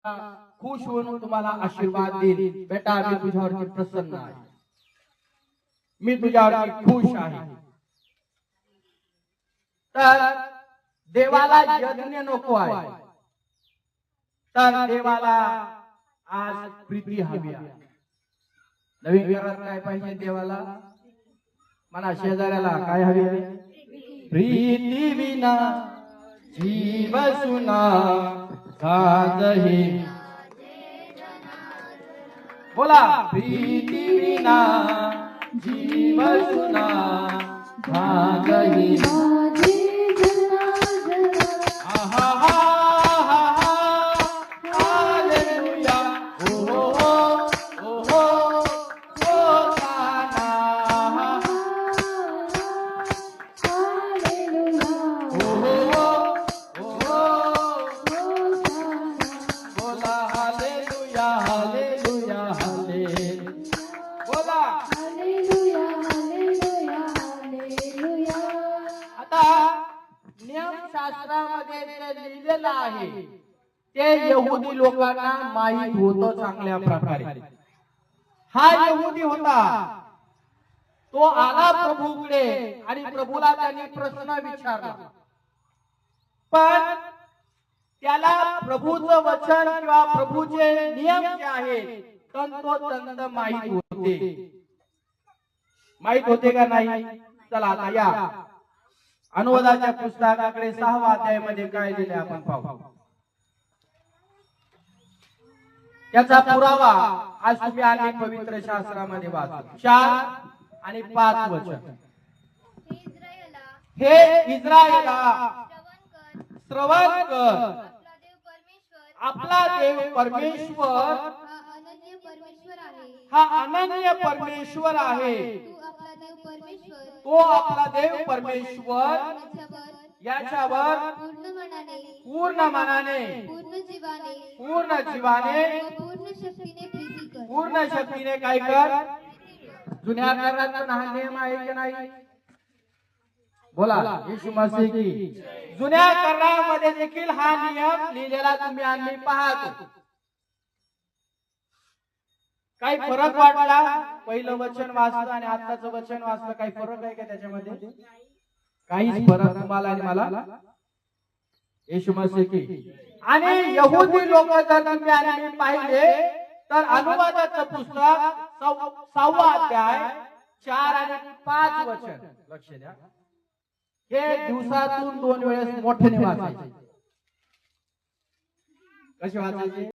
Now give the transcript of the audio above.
खुश होऊन तुम्हाला आशीर्वाद देईल। बेटा मी तुझ्यावरती प्रसन्न आहे, मी तुझ्यावरती खुश आहे। तर देवाला यज्ञ नको आहे, तर देवाला आज प्रीती हवी आहे। नवीन घरात काय पाहिजे देवाला? म्हणा शेजाऱ्याला काय हवी आहे? प्रीती विना जीव सुना साजही। बोला, प्रीती विना जीव सुना साजही। शास्त्रामध्ये जे लिहिलेलं आहे ते यहुदी लोकांना माहित होतं चांगल्या प्रकारे। हा यहुदी होता, तो आला प्रभूकडे आणि प्रभूला त्यांनी प्रश्न विचारला, पण त्याला प्रभूचं वचन किंवा प्रभूचे नियम जे आहेत तंतोतंत माहित होते का नाही? चला आता या अनुवादाच्या पुस्तकाकडे 6व्या अध्यायामध्ये काय दिले आपण पाहू। याचा पुरावा आज तुम्ही आणि पवित्र शास्त्रामध्ये वाचू। 4 आणि 5 वचन। हे इस्रायला श्रवण कर, आपला देव परमेश्वर हा अनन्य परमेश्वर आहे। तो आपला देव परमेश्वर याच्यावर पूर्ण मनाने, पूर्ण जीवाने, पूर्ण शक्तीने काय कर। जुन्या करारात पण हा नियम आहे की नाही? बोला, येशू मसीह की। जुन्या करारामध्ये देखील हा नियम लिहिलेला तुम्ही आणि पाहतो। काही फरक वाटला? पहिलं वचन वाचलं आणि आताचं वचन वाचलं, काही फरक आहे का त्याच्यामध्ये? काहीच फरक तुम्हाला आणि मला? येशू मसीह की। आणि यहुदी लोक जर तुम्ही आणि पाहिले तर अनुवादाचं पुस्तक 6वा अध्याय 4 आणि 5 वचन लक्ष द्या, हे दिवसातून 2 वेळेस मोठ्याने वाचायचे। कसे वाचायचे?